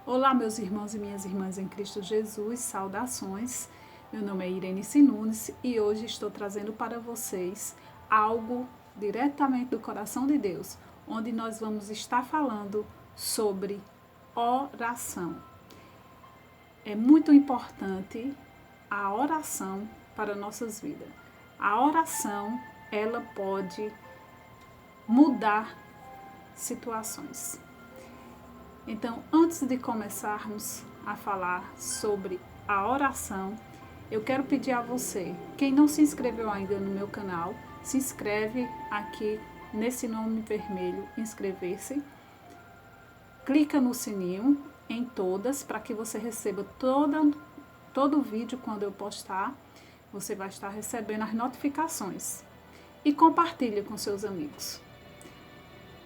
Olá, meus irmãos e minhas irmãs em Cristo Jesus, saudações. Meu nome é Irenice Nunes e hoje estou trazendo para vocês algo diretamente do coração de Deus, onde nós vamos estar falando sobre oração. É muito importante a oração para nossas vidas. A oração, ela pode mudar situações. Então, antes de começarmos a falar sobre a oração, eu quero pedir a você, quem não se inscreveu ainda no meu canal, se inscreve aqui nesse nome vermelho, inscrever-se. Clica no sininho em todas para que você receba todo o vídeo quando eu postar. Você vai estar recebendo as notificações. E compartilhe com seus amigos.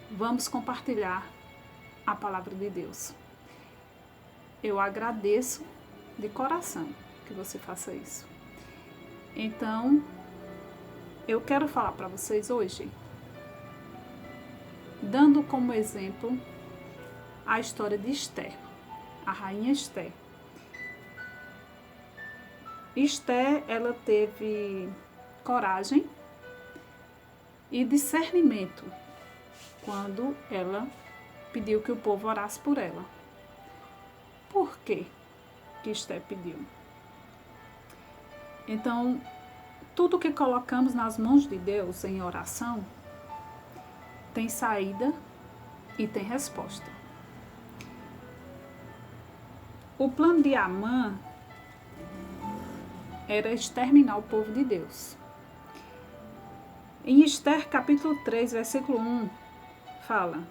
Vamos compartilhar a palavra de Deus. Eu agradeço de coração que você faça isso. Então, eu quero falar para vocês hoje, dando como exemplo a história de Esther, a rainha Esther. Esther, ela teve coragem e discernimento quando ela pediu que o povo orasse por ela. Por quê que Esther pediu? Então, tudo que colocamos nas mãos de Deus em oração tem saída e tem resposta. O plano de Amã era exterminar o povo de Deus. Em Esther capítulo 3, versículo 1, fala: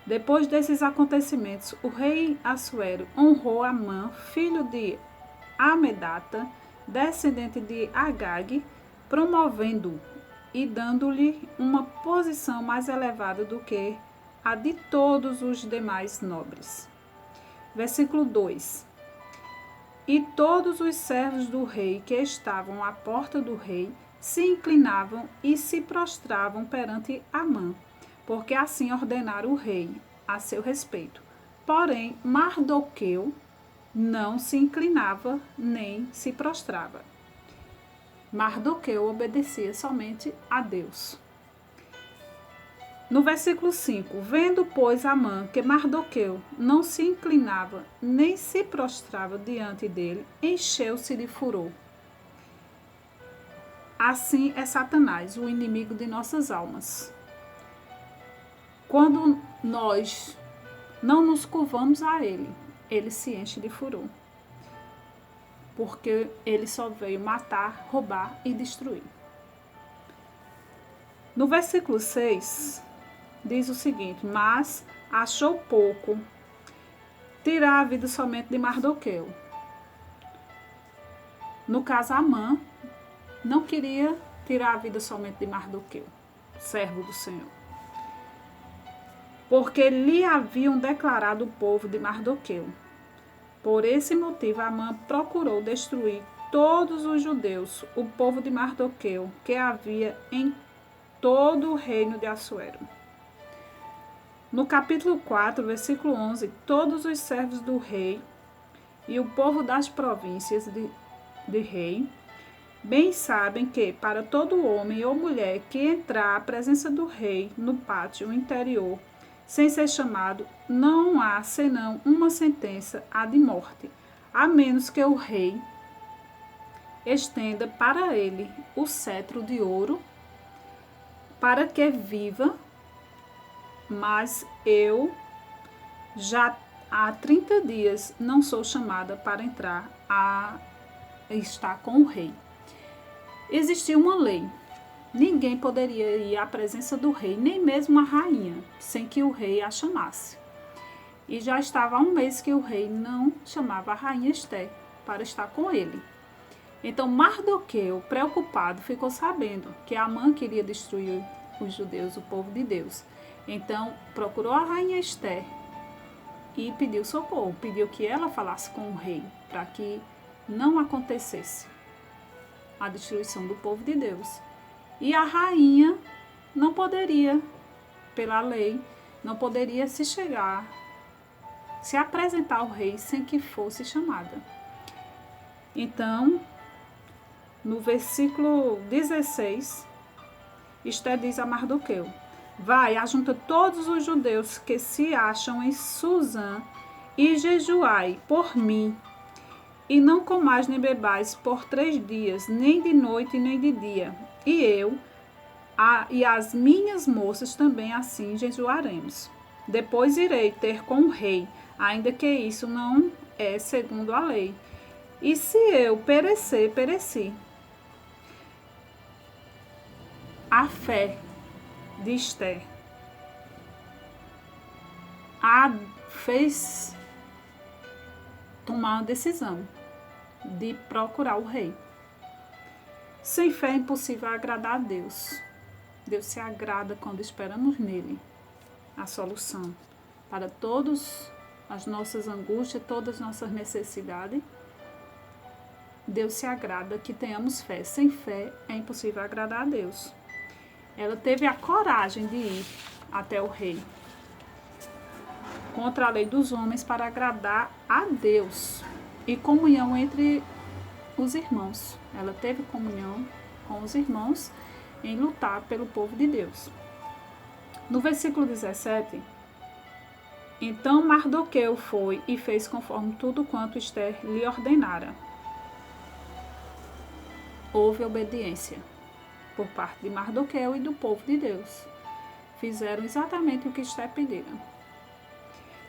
depois desses acontecimentos, o rei Assuero honrou Amã, filho de Amedata, descendente de Agag, promovendo-o e dando-lhe uma posição mais elevada do que a de todos os demais nobres. Versículo 2. E todos os servos do rei que estavam à porta do rei se inclinavam e se prostravam perante Amã, porque assim ordenara o rei a seu respeito. Porém, Mardoqueu não se inclinava nem se prostrava. Mardoqueu obedecia somente a Deus. No versículo 5, vendo, pois, Amã que Mardoqueu não se inclinava nem se prostrava diante dele, encheu-se de furor. Assim é Satanás, o inimigo de nossas almas. Quando nós não nos curvamos a ele, ele se enche de furor. Porque ele só veio matar, roubar e destruir. No versículo 6, diz o seguinte: mas achou pouco tirar a vida somente de Mardoqueu. No caso, Amã não queria tirar a vida somente de Mardoqueu, servo do Senhor. Porque lhe haviam declarado o povo de Mardoqueu. Por esse motivo, Amã procurou destruir todos os judeus, o povo de Mardoqueu, que havia em todo o reino de Assuero. No capítulo 4, versículo 11, todos os servos do rei e o povo das províncias de rei bem sabem que, para todo homem ou mulher que entrar à presença do rei no pátio interior, sem ser chamado, não há senão uma sentença, a de morte, a menos que o rei estenda para ele o cetro de ouro, para que viva. Mas eu já há 30 dias não sou chamada para entrar a estar com o rei. Existia uma lei. Ninguém poderia ir à presença do rei, nem mesmo a rainha, sem que o rei a chamasse. E já estava há um mês que o rei não chamava a rainha Esther para estar com ele. Então Mardoqueu, preocupado, ficou sabendo que Amã queria destruir os judeus, o povo de Deus. Então procurou a rainha Esther e pediu socorro, pediu que ela falasse com o rei, para que não acontecesse a destruição do povo de Deus. E a rainha não poderia, pela lei, não poderia se chegar se apresentar ao rei sem que fosse chamada. Então, no versículo 16, Esther diz a Mardoqueu: vai, ajunta todos os judeus que se acham em Susã e jejuai por mim, e não comais nem bebais por 3 dias, nem de noite nem de dia. E eu e as minhas moças também assim jejuaremos. Depois irei ter com o rei, ainda que isso não é segundo a lei. E se eu perecer, pereci. A fé de Esther a fez tomar uma decisão de procurar o rei. Sem fé é impossível agradar a Deus. Deus se agrada quando esperamos nele a solução para todas as nossas angústias, todas as nossas necessidades. Deus se agrada que tenhamos fé. Sem fé é impossível agradar a Deus. Ela teve a coragem de ir até o rei contra a lei dos homens para agradar a Deus e comunhão entre os irmãos. Ela teve comunhão com os irmãos em lutar pelo povo de Deus. No versículo 17, então Mardoqueu foi e fez conforme tudo quanto Esther lhe ordenara. Houve obediência por parte de Mardoqueu e do povo de Deus. Fizeram exatamente o que Esther pedira.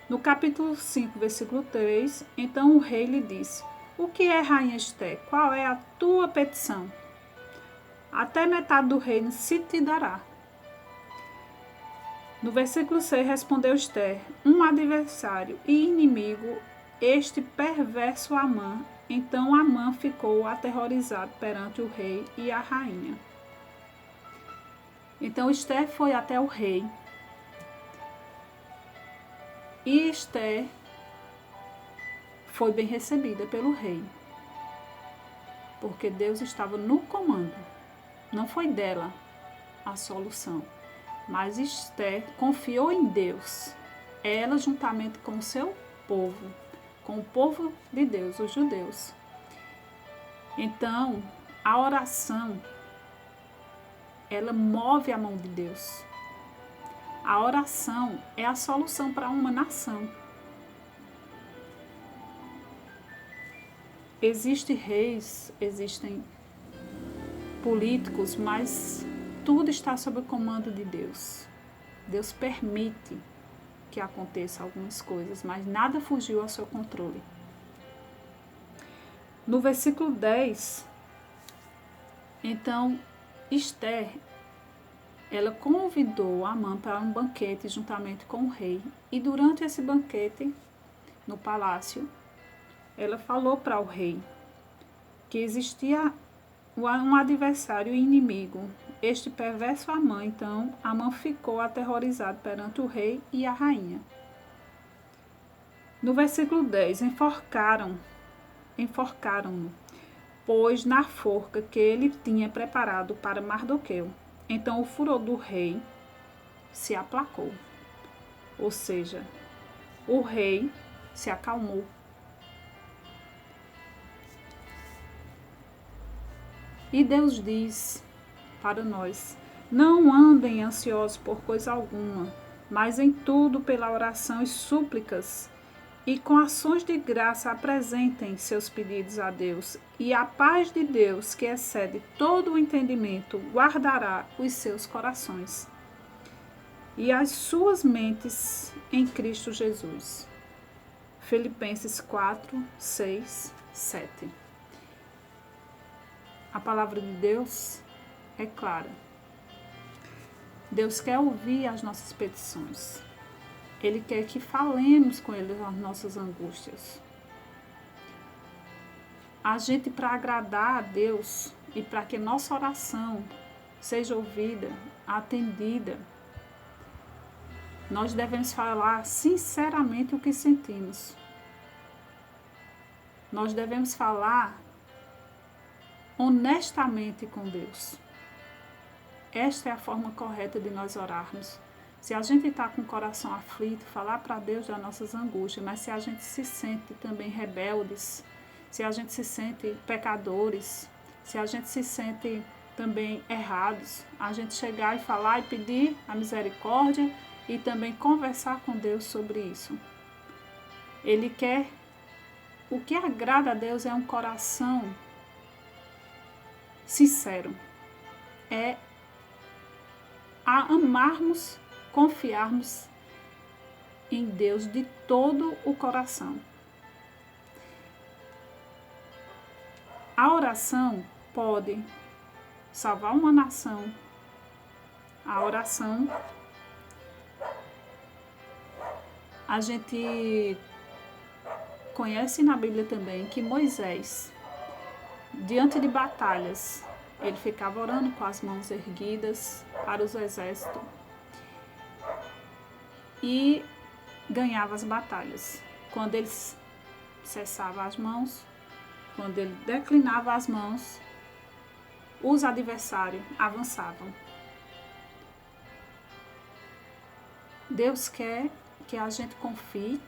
No capítulo 5, versículo 3, então o rei lhe disse: o que é, rainha Esther? Qual é a tua petição? Até metade do reino se te dará. No versículo 6, respondeu Esther: um adversário e inimigo, este perverso Amã. Então Amã ficou aterrorizado perante o rei e a rainha. Então Esther foi até o rei. E Esther foi bem recebida pelo rei. Porque Deus estava no comando. Não foi dela a solução. Mas Esther confiou em Deus. Ela juntamente com o seu povo. Com o povo de Deus, os judeus. Então, a oração, ela move a mão de Deus. A oração é a solução para uma nação. Existem reis, existem políticos, mas tudo está sob o comando de Deus. Deus permite que aconteça algumas coisas, mas nada fugiu ao seu controle. No versículo 10, então Esther, ela convidou Amã para um banquete juntamente com o rei. E durante esse banquete, no palácio, ela falou para o rei que existia um adversário inimigo, este perverso Amã. Então, Amã ficou aterrorizado perante o rei e a rainha. No versículo 10, enforcaram-no, pois na forca que ele tinha preparado para Mardoqueu. Então o furor do rei se aplacou, ou seja, o rei se acalmou. E Deus diz para nós: não andem ansiosos por coisa alguma, mas em tudo pela oração e súplicas, e com ações de graça apresentem seus pedidos a Deus, e a paz de Deus, que excede todo o entendimento, guardará os seus corações e as suas mentes em Cristo Jesus. Filipenses 4, 6, 7. A palavra de Deus é clara. Deus quer ouvir as nossas petições. Ele quer que falemos com Ele as nossas angústias. A gente, para agradar a Deus e para que nossa oração seja ouvida, atendida, nós devemos falar sinceramente o que sentimos. Nós devemos falar honestamente com Deus. Esta é a forma correta de nós orarmos, Se a gente está com o coração aflito, falar para Deus das nossas angústias, mas se a gente se sente também rebeldes, se a gente se sente pecadores, se a gente se sente também errados, a gente chegar e falar e pedir a misericórdia e também conversar com Deus sobre isso. Ele quer, o que agrada a Deus é um coração sincero, é a amarmos, confiarmos em Deus de todo o coração. A oração pode salvar uma nação. A oração, a gente conhece na Bíblia também que Moisés, diante de batalhas, ele ficava orando com as mãos erguidas para os exércitos e ganhava as batalhas. Quando ele cessava as mãos, quando ele declinava as mãos, os adversários avançavam. Deus quer que a gente confie,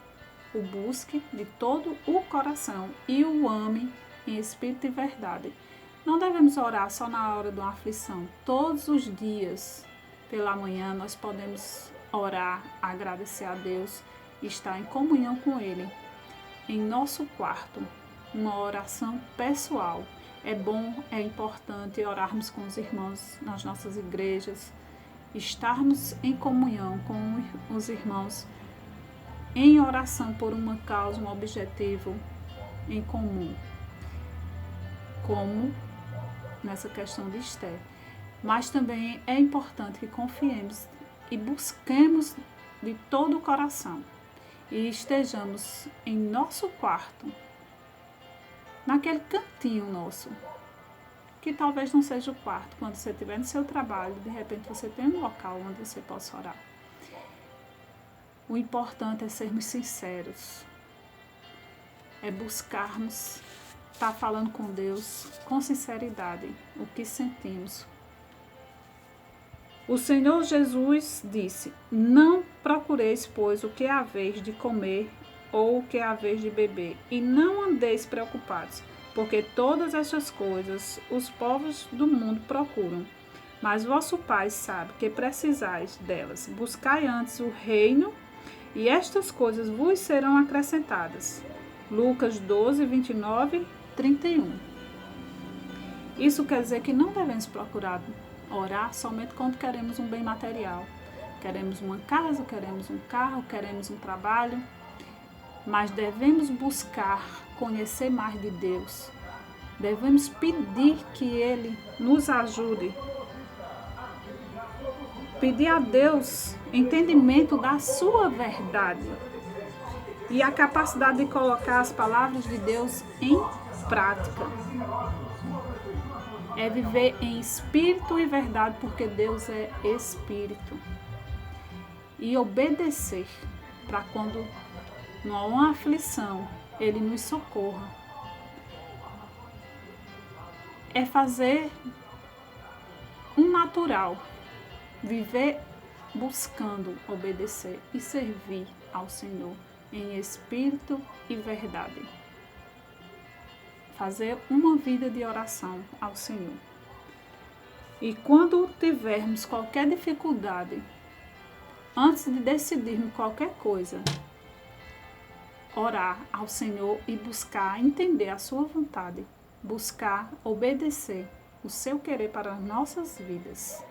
o busque de todo o coração e o ame em espírito e verdade. Não devemos orar só na hora de uma aflição. Todos os dias, pela manhã, nós podemos orar, agradecer a Deus, estar em comunhão com Ele. Em nosso quarto, uma oração pessoal. É bom, é importante orarmos com os irmãos nas nossas igrejas, estarmos em comunhão com os irmãos, em oração por uma causa, um objetivo em comum, como nessa questão de Esther. Mas também é importante que confiemos e busquemos de todo o coração e estejamos em nosso quarto, naquele cantinho nosso, que talvez não seja o quarto. Quando você estiver no seu trabalho, de repente você tem um local onde você possa orar. O importante é sermos sinceros, é buscarmos estar falando com Deus com sinceridade, o que sentimos. O Senhor Jesus disse: não procureis, pois, o que é a vez de comer ou o que é a vez de beber, e não andeis preocupados, porque todas estas coisas os povos do mundo procuram. Mas vosso Pai sabe que precisais delas. Buscai antes o reino, e estas coisas vos serão acrescentadas. Lucas 12, 29, 31. Isso quer dizer que não devemos procurar orar somente quando queremos um bem material. Queremos uma casa, queremos um carro, queremos um trabalho. Mas devemos buscar conhecer mais de Deus. Devemos pedir que Ele nos ajude. Pedir a Deus entendimento da sua verdade e a capacidade de colocar as palavras de Deus em prática. É viver em espírito e verdade, porque Deus é espírito. E obedecer para quando não há uma aflição, Ele nos socorra. É fazer um natural, viver buscando obedecer e servir ao Senhor em espírito e verdade. Fazer uma vida de oração ao Senhor. E quando tivermos qualquer dificuldade, antes de decidirmos qualquer coisa, orar ao Senhor e buscar entender a sua vontade, buscar obedecer o seu querer para as nossas vidas.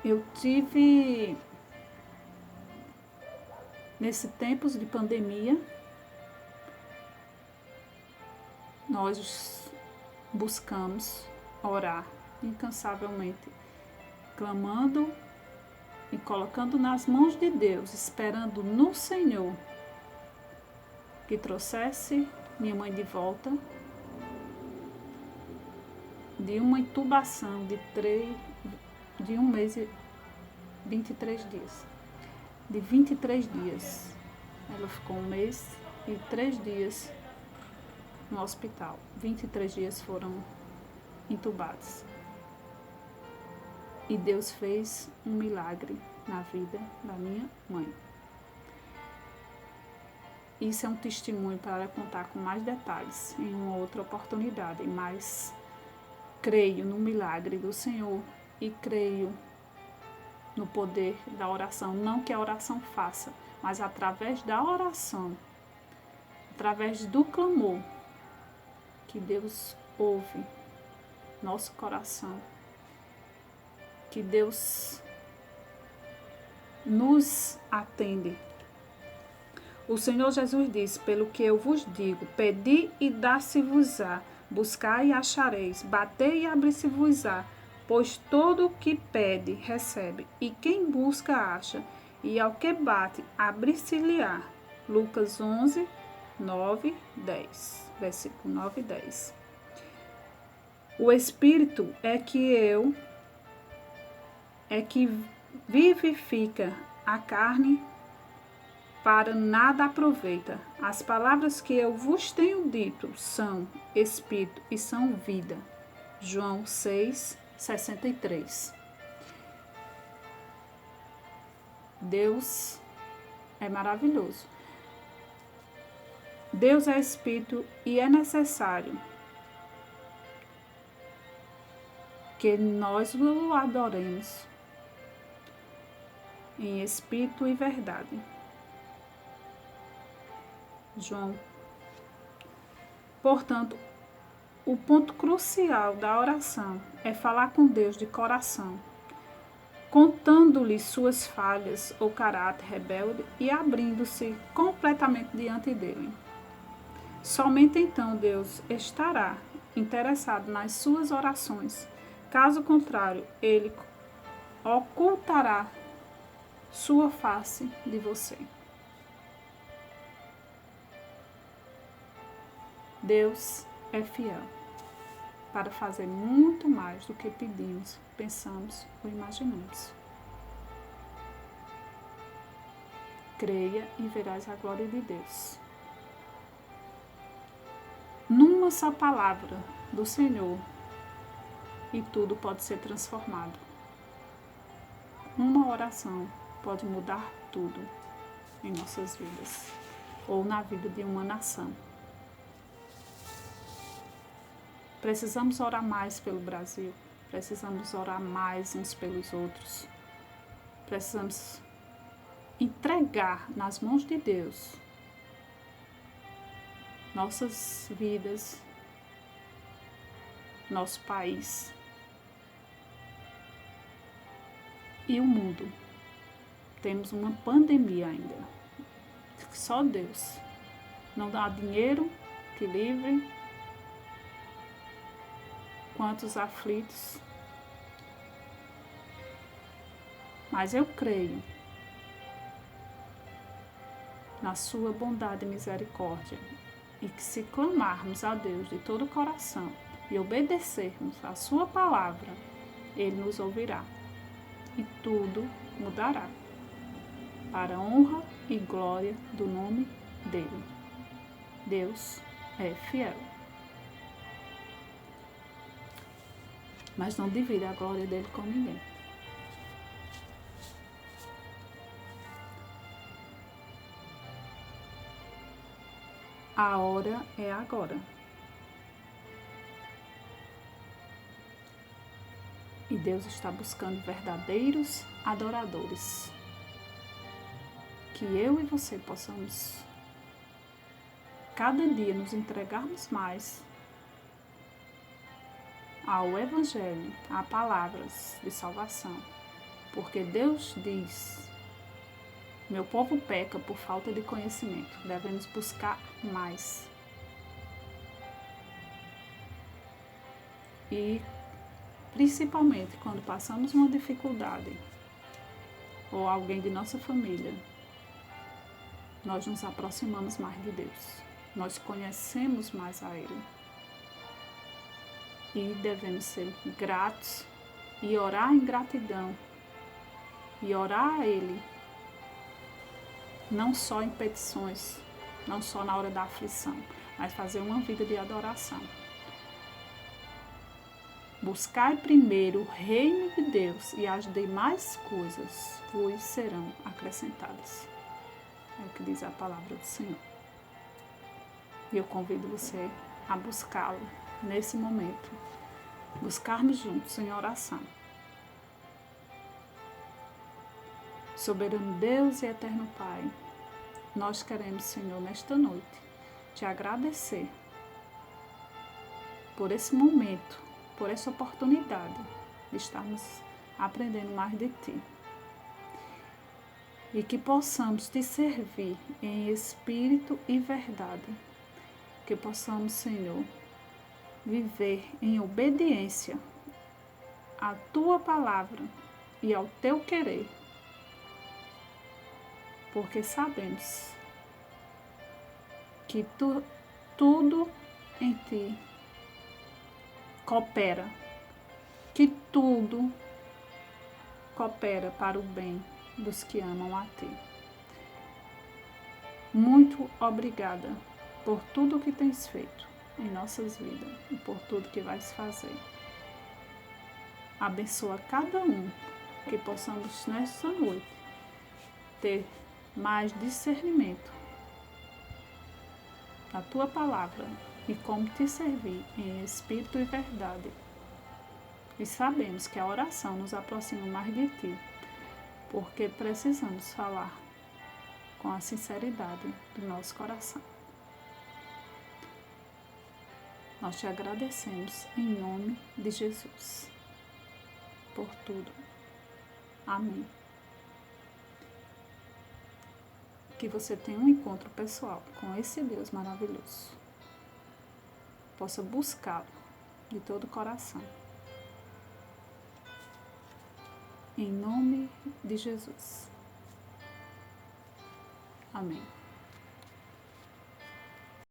Eu tive, nesse tempos de pandemia, nós buscamos orar incansavelmente, clamando e colocando nas mãos de Deus, esperando no Senhor que trouxesse minha mãe de volta de uma intubação de 1 mês e 23 dias. De 23 dias. Ela ficou 1 mês e 3 dias no hospital. 23 dias foram intubados. E Deus fez um milagre na vida da minha mãe. Isso é um testemunho para contar com mais detalhes em uma outra oportunidade, mas creio no milagre do Senhor e creio no poder da oração. Não que a oração faça, mas através da oração, através do clamor, que Deus ouve nosso coração, que Deus nos atende. O Senhor Jesus disse: pelo que eu vos digo, pedi e dá-se-vos-á, buscai e achareis, batei e abri-se-vos-á, pois todo o que pede, recebe, e quem busca, acha, e ao que bate, abri-se-lhe-á. Lucas 11, 9, 10. Versículo 9 e 10. O Espírito é que vivifica, a carne para nada aproveita. As palavras que eu vos tenho dito são Espírito e são vida. João 6, 63. Deus é maravilhoso. Deus é Espírito e é necessário que nós o adoremos em Espírito e verdade. João. Portanto, o ponto crucial da oração é falar com Deus de coração, contando-lhe suas falhas ou caráter rebelde e abrindo-se completamente diante dele. Somente então Deus estará interessado nas suas orações. Caso contrário, ele ocultará sua face de você. Deus é fiel para fazer muito mais do que pedimos, pensamos ou imaginamos. Creia e verás a glória de Deus. Numa só palavra do Senhor, e tudo pode ser transformado. Uma oração pode mudar tudo em nossas vidas, ou na vida de uma nação. Precisamos orar mais pelo Brasil, precisamos orar mais uns pelos outros, precisamos entregar nas mãos de Deus nossas vidas, nosso país e o mundo. Temos uma pandemia ainda, só Deus. Não dá dinheiro que livre. Quantos aflitos. Mas eu creio na sua bondade e misericórdia e que se clamarmos a Deus de todo o coração e obedecermos a sua palavra, Ele nos ouvirá e tudo mudará para a honra e glória do nome dEle. Deus é fiel. Mas não divida a glória dele com ninguém. A hora é agora. E Deus está buscando verdadeiros adoradores. Que eu e você possamos cada dia nos entregarmos mais ao Evangelho, a palavras de salvação. Porque Deus diz: meu povo peca por falta de conhecimento. Devemos buscar mais. E principalmente quando passamos uma dificuldade ou alguém de nossa família, nós nos aproximamos mais de Deus. Nós conhecemos mais a Ele. E devemos ser gratos e orar em gratidão. E orar a Ele, não só em petições, não só na hora da aflição, mas fazer uma vida de adoração. Buscai primeiro o reino de Deus e as demais coisas vos serão acrescentadas. É o que diz a palavra do Senhor. E eu convido você a buscá-lo nesse momento. Buscarmos juntos em oração. Soberano Deus e eterno Pai, nós queremos, Senhor, nesta noite, te agradecer por esse momento, por essa oportunidade de estarmos aprendendo mais de Ti. E que possamos te servir em espírito e verdade. Que possamos, Senhor, viver em obediência à Tua palavra e ao Teu querer. Porque sabemos que tudo em Ti coopera, que tudo coopera para o bem dos que amam a Ti. Muito obrigada por tudo que tens feito em nossas vidas e por tudo que vais fazer. Abençoa cada um, que possamos nesta noite ter mais discernimento da Tua palavra e como Te servir em espírito e verdade. E sabemos que a oração nos aproxima mais de Ti, porque precisamos falar com a sinceridade do nosso coração. Nós te agradecemos em nome de Jesus por tudo. Amém. Que você tenha um encontro pessoal com esse Deus maravilhoso. Possa buscá-lo de todo o coração. Em nome de Jesus. Amém.